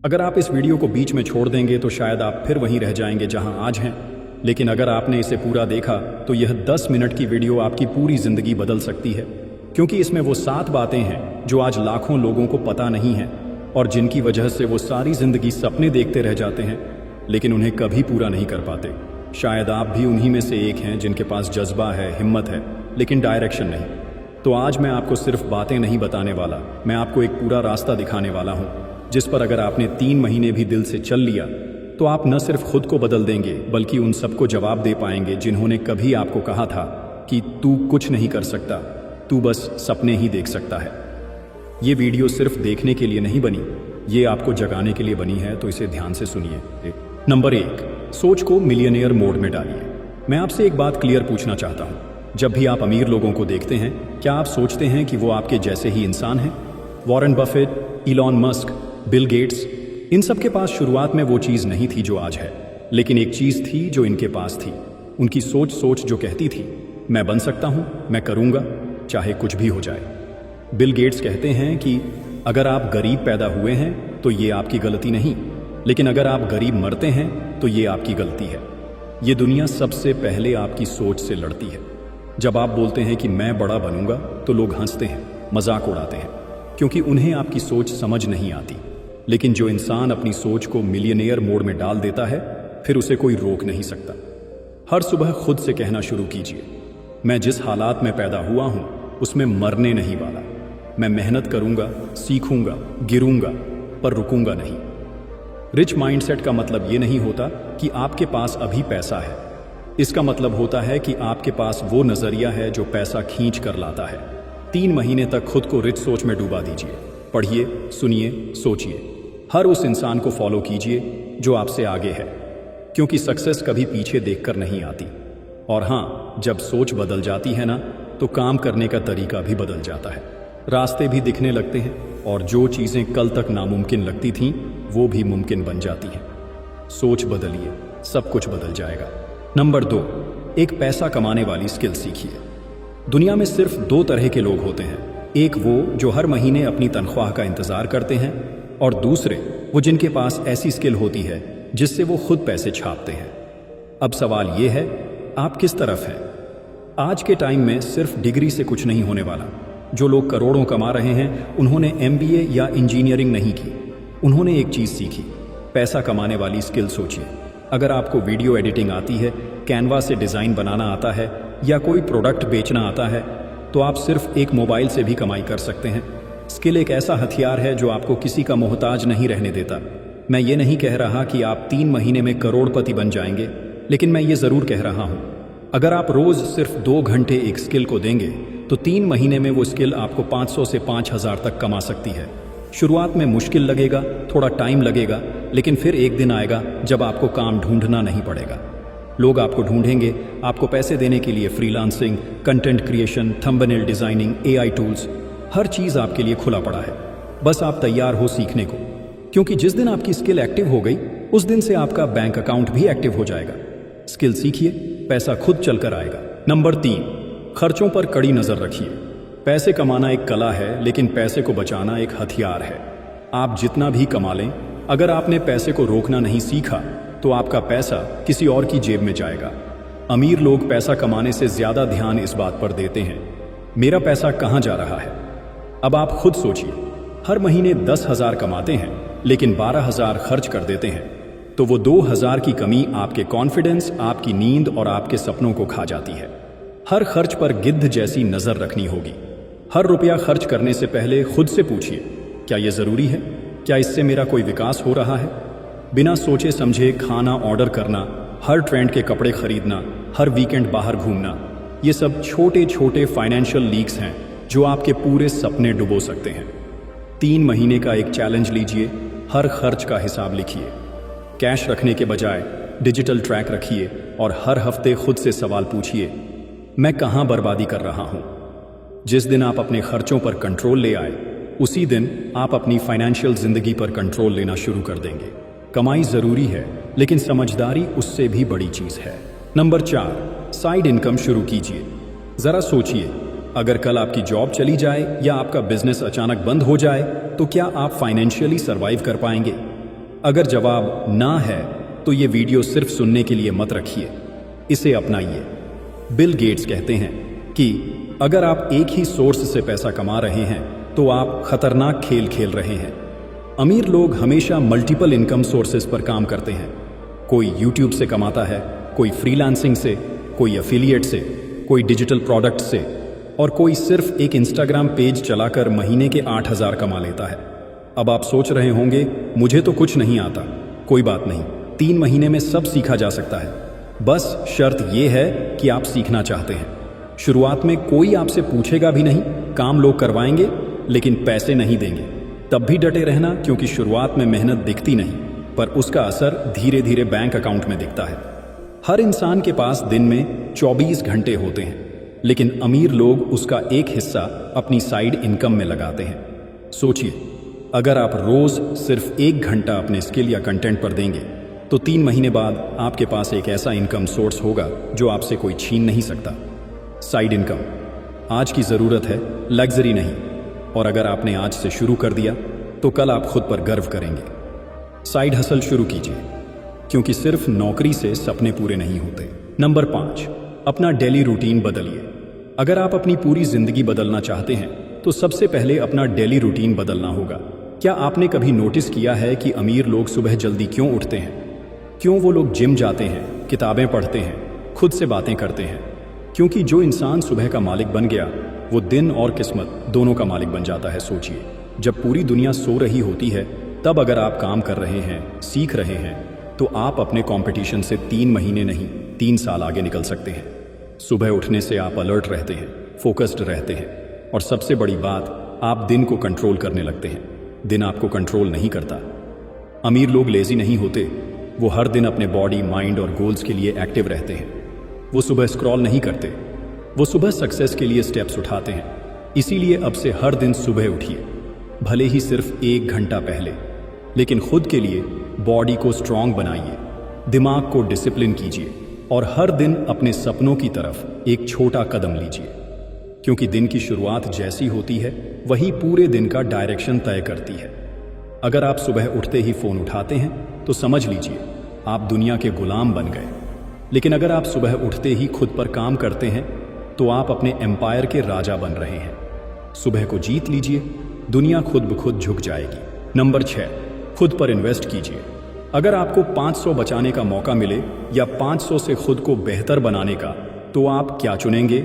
अगर आप इस वीडियो को बीच में छोड़ देंगे तो शायद आप फिर वहीं रह जाएंगे जहां आज हैं, लेकिन अगर आपने इसे पूरा देखा तो यह 10 मिनट की वीडियो आपकी पूरी जिंदगी बदल सकती है, क्योंकि इसमें वो 7 बातें हैं जो आज लाखों लोगों को पता नहीं है और जिनकी वजह से वो सारी जिंदगी सपने देखते रह जाते हैं लेकिन उन्हें कभी पूरा नहीं कर पाते। शायद आप भी उन्हीं में से एक हैं जिनके पास जज्बा है, हिम्मत है, लेकिन डायरेक्शन नहीं। तो आज मैं आपको सिर्फ बातें नहीं बताने वाला, मैं आपको एक पूरा रास्ता दिखाने वाला हूँ जिस पर अगर आपने 3 महीने भी दिल से चल लिया तो आप न सिर्फ खुद को बदल देंगे बल्कि उन सबको जवाब दे पाएंगे जिन्होंने कभी आपको कहा था कि तू कुछ नहीं कर सकता, तू बस सपने ही देख सकता है। ये वीडियो सिर्फ देखने के लिए नहीं बनी, ये आपको जगाने के लिए बनी है, तो इसे ध्यान से सुनिए। नंबर 1, सोच को मिलियनेयर मोड में डालिए। मैं आपसे एक बात क्लियर पूछना चाहता हूँ, जब भी आप अमीर लोगों को देखते हैं क्या आप सोचते हैं कि वो आपके जैसे ही इंसान हैं? Warren Buffett, Elon Musk, Bill Gates, इन सब के पास शुरुआत में वो चीज़ नहीं थी जो आज है, लेकिन एक चीज़ थी जो इनके पास थी। उनकी सोच जो कहती थी मैं बन सकता हूँ, मैं करूँगा, चाहे कुछ भी हो जाए। बिल गेट्स कहते हैं कि अगर आप गरीब पैदा हुए हैं तो ये आपकी गलती नहीं, लेकिन अगर आप गरीब मरते हैं तो ये आपकी गलती है। ये दुनिया सबसे पहले आपकी सोच से लड़ती है। जब आप बोलते हैं कि मैं बड़ा बनूंगा तो लोग हंसते हैं, मजाक उड़ाते हैं, क्योंकि उन्हें आपकी सोच समझ नहीं आती। लेकिन जो इंसान अपनी सोच को मिलियनेयर मोड में डाल देता है फिर उसे कोई रोक नहीं सकता। हर सुबह खुद से कहना शुरू कीजिए, मैं जिस हालात में पैदा हुआ हूं उसमें मरने नहीं वाला। मैं मेहनत करूंगा, सीखूंगा, गिरूंगा, पर रुकूंगा नहीं। रिच माइंडसेट का मतलब ये नहीं होता कि आपके पास अभी पैसा है, इसका मतलब होता है कि आपके पास वो नजरिया है जो पैसा खींच कर लाता है। 3 महीने तक खुद को रिच सोच में डूबा दीजिए। पढ़िए, सुनिए, सोचिए। हर उस इंसान को फॉलो कीजिए जो आपसे आगे है, क्योंकि सक्सेस कभी पीछे देखकर नहीं आती। और हाँ, जब सोच बदल जाती है ना तो काम करने का तरीका भी बदल जाता है। रास्ते भी दिखने लगते हैं और जो चीज़ें कल तक नामुमकिन लगती थीं वो भी मुमकिन बन जाती हैं। सोच बदलिए, सब कुछ बदल जाएगा। नंबर 2, एक पैसा कमाने वाली स्किल सीखिए। दुनिया में सिर्फ 2 तरह के लोग होते हैं, एक वो जो हर महीने अपनी तनख्वाह का इंतजार करते हैं और दूसरे वो जिनके पास ऐसी स्किल होती है जिससे वो खुद पैसे छापते हैं। अब सवाल ये है, आप किस तरफ हैं? आज के टाइम में सिर्फ डिग्री से कुछ नहीं होने वाला। जो लोग करोड़ों कमा रहे हैं उन्होंने MBA या इंजीनियरिंग नहीं की, उन्होंने एक चीज़ सीखी, पैसा कमाने वाली स्किल। सोचिए, अगर आपको वीडियो एडिटिंग आती है, कैनवा से डिज़ाइन बनाना आता है या कोई प्रोडक्ट बेचना आता है तो आप सिर्फ एक मोबाइल से भी कमाई कर सकते हैं। स्किल एक ऐसा हथियार है जो आपको किसी का मोहताज नहीं रहने देता। मैं ये नहीं कह रहा कि आप 3 महीने में करोड़पति बन जाएंगे, लेकिन मैं ये ज़रूर कह रहा हूँ, अगर आप रोज़ सिर्फ 2 घंटे एक स्किल को देंगे तो 3 महीने में वो स्किल आपको 500 से 5000 तक कमा सकती है। शुरुआत में मुश्किल लगेगा, थोड़ा टाइम लगेगा, लेकिन फिर एक दिन आएगा जब आपको काम ढूंढना नहीं पड़ेगा। लोग आपको ढूंढेंगे, आपको पैसे देने के लिए। Freelancing, content creation, thumbnail designing, AI tools, हर चीज़ आपके लिए खुला पड़ा है। बस आप तैयार हो सीखने को, क्योंकि जिस दिन आपकी स्किल एक्टिव हो गई उस दिन से आपका बैंक अकाउंट भी एक्टिव हो जाएगा। स्किल सीखिए, पैसा खुद चलकर आएगा। नंबर 3, खर्चों पर कड़ी नज़र रखिए। पैसे कमाना एक कला है, लेकिन पैसे को बचाना एक हथियार है। आप जितना भी कमा लें, अगर आपने पैसे को रोकना नहीं सीखा तो आपका पैसा किसी और की जेब में जाएगा। अमीर लोग पैसा कमाने से ज़्यादा ध्यान इस बात पर देते हैं, मेरा पैसा कहाँ जा रहा है। अब आप खुद सोचिए, हर महीने 10,000 कमाते हैं लेकिन 12,000 खर्च कर देते हैं, तो वो 2,000 की कमी आपके कॉन्फिडेंस, आपकी नींद और आपके सपनों को खा जाती है। हर खर्च पर गिद्ध जैसी नज़र रखनी होगी। हर रुपया खर्च करने से पहले खुद से पूछिए, क्या ये ज़रूरी है? क्या इससे मेरा कोई विकास हो रहा है? बिना सोचे समझे खाना ऑर्डर करना, हर ट्रेंड के कपड़े खरीदना, हर वीकेंड बाहर घूमना, ये सब छोटे छोटे फाइनेंशियल लीक्स हैं जो आपके पूरे सपने डुबो सकते हैं। 3 महीने का एक चैलेंज लीजिए, हर खर्च का हिसाब लिखिए। कैश रखने के बजाय डिजिटल ट्रैक रखिए और हर हफ्ते खुद से सवाल पूछिए, मैं कहाँ बर्बादी कर रहा हूँ? जिस दिन आप अपने खर्चों पर कंट्रोल ले आए उसी दिन आप अपनी फाइनेंशियल जिंदगी पर कंट्रोल लेना शुरू कर देंगे। कमाई ज़रूरी है, लेकिन समझदारी उससे भी बड़ी चीज़ है। नंबर 4, साइड इनकम शुरू कीजिए। ज़रा सोचिए, अगर कल आपकी जॉब चली जाए या आपका बिजनेस अचानक बंद हो जाए तो क्या आप फाइनेंशियली सर्वाइव कर पाएंगे? अगर जवाब ना है तो ये वीडियो सिर्फ सुनने के लिए मत रखिए, इसे अपनाइए। बिल गेट्स कहते हैं कि अगर आप एक ही सोर्स से पैसा कमा रहे हैं तो आप खतरनाक खेल खेल रहे हैं। अमीर लोग हमेशा मल्टीपल इनकम सोर्सेज पर काम करते हैं। कोई यूट्यूब से कमाता है, कोई फ्रीलांसिंग से, कोई एफिलिएट से, कोई डिजिटल प्रोडक्ट से, और कोई सिर्फ एक इंस्टाग्राम पेज चलाकर महीने के 8,000 कमा लेता है। अब आप सोच रहे होंगे मुझे तो कुछ नहीं आता। कोई बात नहीं, 3 महीने में सब सीखा जा सकता है। बस शर्त यह है कि आप सीखना चाहते हैं। शुरुआत में कोई आपसे पूछेगा भी नहीं, काम लोग करवाएंगे लेकिन पैसे नहीं देंगे। तब भी डटे रहना, क्योंकि शुरुआत में मेहनत दिखती नहीं, पर उसका असर धीरे धीरे बैंक अकाउंट में दिखता है। हर इंसान के पास दिन में 24 घंटे होते हैं, लेकिन अमीर लोग उसका एक हिस्सा अपनी साइड इनकम में लगाते हैं। सोचिए, अगर आप रोज सिर्फ 1 घंटा अपने स्किल या कंटेंट पर देंगे तो 3 महीने बाद आपके पास एक ऐसा इनकम सोर्स होगा जो आपसे कोई छीन नहीं सकता। साइड इनकम आज की ज़रूरत है, लग्जरी नहीं। और अगर आपने आज से शुरू कर दिया तो कल आप खुद पर गर्व करेंगे। साइड हसल शुरू कीजिए, क्योंकि सिर्फ नौकरी से सपने पूरे नहीं होते। नंबर 5, अपना डेली रूटीन बदलिए। अगर आप अपनी पूरी जिंदगी बदलना चाहते हैं तो सबसे पहले अपना डेली रूटीन बदलना होगा। क्या आपने कभी नोटिस किया है कि अमीर लोग सुबह जल्दी क्यों उठते हैं? क्यों वो लोग जिम जाते हैं, किताबें पढ़ते हैं, खुद से बातें करते हैं? क्योंकि जो इंसान सुबह का मालिक बन गया वो दिन और किस्मत दोनों का मालिक बन जाता है। सोचिए, जब पूरी दुनिया सो रही होती है तब अगर आप काम कर रहे हैं, सीख रहे हैं, तो आप अपने कंपटीशन से 3 महीने नहीं 3 साल आगे निकल सकते हैं। सुबह उठने से आप अलर्ट रहते हैं, फोकस्ड रहते हैं, और सबसे बड़ी बात, आप दिन को कंट्रोल करने लगते हैं। दिन आपको कंट्रोल नहीं करता। अमीर लोग लेजी नहीं होते, वो हर दिन अपने बॉडी, माइंड और गोल्स के लिए एक्टिव रहते हैं। वो सुबह स्क्रॉल नहीं करते, वो सुबह सक्सेस के लिए स्टेप्स उठाते हैं। इसीलिए अब से हर दिन सुबह उठिए, भले ही सिर्फ 1 घंटा पहले, लेकिन खुद के लिए बॉडी को स्ट्रांग बनाइए, दिमाग को डिसिप्लिन कीजिए और हर दिन अपने सपनों की तरफ एक छोटा कदम लीजिए। क्योंकि दिन की शुरुआत जैसी होती है वही पूरे दिन का डायरेक्शन तय करती है। अगर आप सुबह उठते ही फोन उठाते हैं तो समझ लीजिए आप दुनिया के गुलाम बन गए। लेकिन अगर आप सुबह उठते ही खुद पर काम करते हैं तो आप अपने एम्पायर के राजा बन रहे हैं। सुबह को जीत लीजिए, दुनिया खुद ब खुद झुक जाएगी। नंबर 6, खुद पर इन्वेस्ट कीजिए। अगर आपको 500 बचाने का मौका मिले या 500 से खुद को बेहतर बनाने का, तो आप क्या चुनेंगे?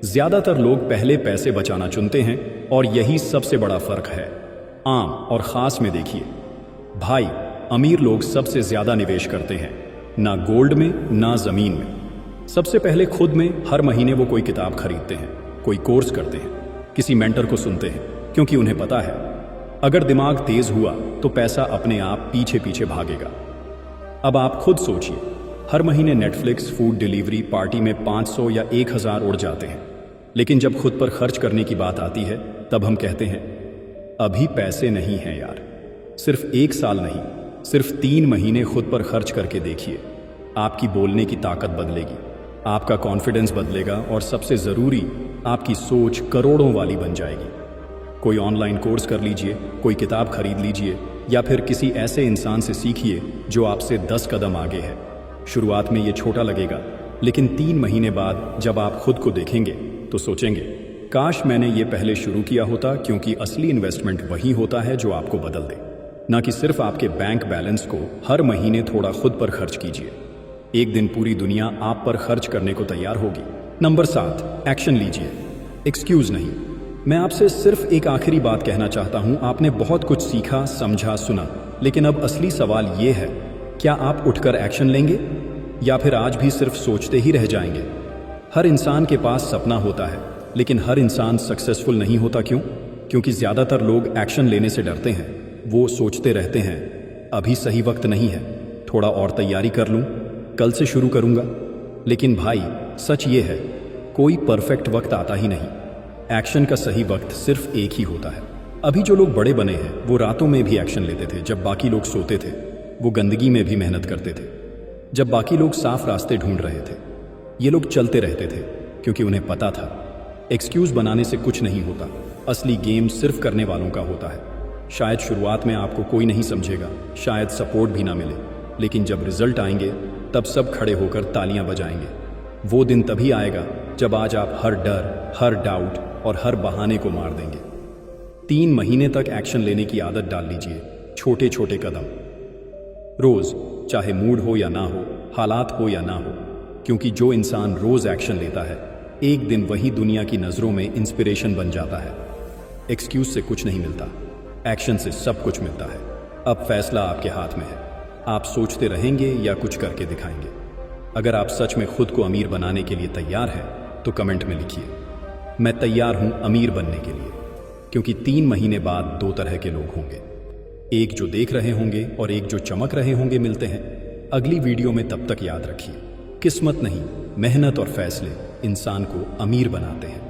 ज्यादातर लोग पहले पैसे बचाना चुनते हैं और यही सबसे बड़ा फर्क है। आम और खास में देखिए भाई, अमीर लोग सबसे ज्यादा निवेश करते हैं, ना गोल्ड में ना जमीन में। सबसे पहले खुद में हर महीने वो कोई किताब खरीदते हैं, कोई कोर्स करते हैं, किसी मेंटर को सुनते हैं, क्योंकि उन्हें पता है अगर दिमाग तेज हुआ तो पैसा अपने आप पीछे पीछे भागेगा। अब आप खुद सोचिए, हर महीने नेटफ्लिक्स, फूड डिलीवरी, पार्टी में 500 या 1000 उड़ जाते हैं, लेकिन जब खुद पर खर्च करने की बात आती है तब हम कहते हैं अभी पैसे नहीं हैं यार। सिर्फ 1 साल नहीं, सिर्फ 3 महीने खुद पर खर्च करके देखिए, आपकी बोलने की ताकत बदलेगी, आपका कॉन्फिडेंस बदलेगा और सबसे ज़रूरी, आपकी सोच करोड़ों वाली बन जाएगी। कोई ऑनलाइन कोर्स कर लीजिए, कोई किताब खरीद लीजिए या फिर किसी ऐसे इंसान से सीखिए जो आपसे 10 कदम आगे है। शुरुआत में ये छोटा लगेगा, लेकिन 3 महीने बाद जब आप खुद को देखेंगे तो सोचेंगे काश मैंने ये पहले शुरू किया होता, क्योंकि असली इन्वेस्टमेंट वही होता है जो आपको बदल दे, ना कि सिर्फ आपके बैंक बैलेंस को। हर महीने थोड़ा खुद पर खर्च कीजिए, एक दिन पूरी दुनिया आप पर खर्च करने को तैयार होगी। नंबर 7, एक्शन लीजिए, एक्सक्यूज नहीं। मैं आपसे सिर्फ एक आखिरी बात कहना चाहता हूं। आपने बहुत कुछ सीखा, समझा, सुना, लेकिन अब असली सवाल ये है, क्या आप उठकर एक्शन लेंगे या फिर आज भी सिर्फ सोचते ही रह जाएंगे? हर इंसान के पास सपना होता है, लेकिन हर इंसान सक्सेसफुल नहीं होता। क्यों? क्योंकि ज़्यादातर लोग एक्शन लेने से डरते हैं। वो सोचते रहते हैं अभी सही वक्त नहीं है, थोड़ा और तैयारी कर लूँ, कल से शुरू करूँगा। लेकिन भाई, सच ये है, कोई परफेक्ट वक्त आता ही नहीं। एक्शन का सही वक्त सिर्फ एक ही होता है। अभी जो लोग बड़े बने हैं वो रातों में भी एक्शन लेते थे जब बाकी लोग सोते थे। वो गंदगी में भी मेहनत करते थे जब बाकी लोग साफ रास्ते ढूंढ रहे थे। ये लोग चलते रहते थे क्योंकि उन्हें पता था एक्सक्यूज बनाने से कुछ नहीं होता, असली गेम सिर्फ करने वालों का होता है। शायद शुरुआत में आपको कोई नहीं समझेगा, शायद सपोर्ट भी ना मिले, लेकिन जब रिजल्ट आएंगे तब सब खड़े होकर तालियां बजाएंगे। वो दिन तभी आएगा जब आज आप हर डर, हर डाउट और हर बहाने को मार देंगे। 3 महीने तक एक्शन लेने की आदत डाल लीजिए, छोटे छोटे कदम रोज, चाहे मूड हो या ना हो, हालात हो या ना हो, क्योंकि जो इंसान रोज एक्शन लेता है एक दिन वही दुनिया की नज़रों में इंस्पिरेशन बन जाता है। एक्सक्यूज से कुछ नहीं मिलता, एक्शन से सब कुछ मिलता है। अब फैसला आपके हाथ में है, आप सोचते रहेंगे या कुछ करके दिखाएंगे। अगर आप सच में खुद को अमीर बनाने के लिए तैयार हैं तो कमेंट में लिखिए, मैं तैयार हूं अमीर बनने के लिए। क्योंकि 3 महीने बाद 2 तरह के लोग होंगे, एक जो देख रहे होंगे और एक जो चमक रहे होंगे। मिलते हैं अगली वीडियो में, तब तक याद रखिए, किस्मत नहीं, मेहनत और फैसले इंसान को अमीर बनाते हैं।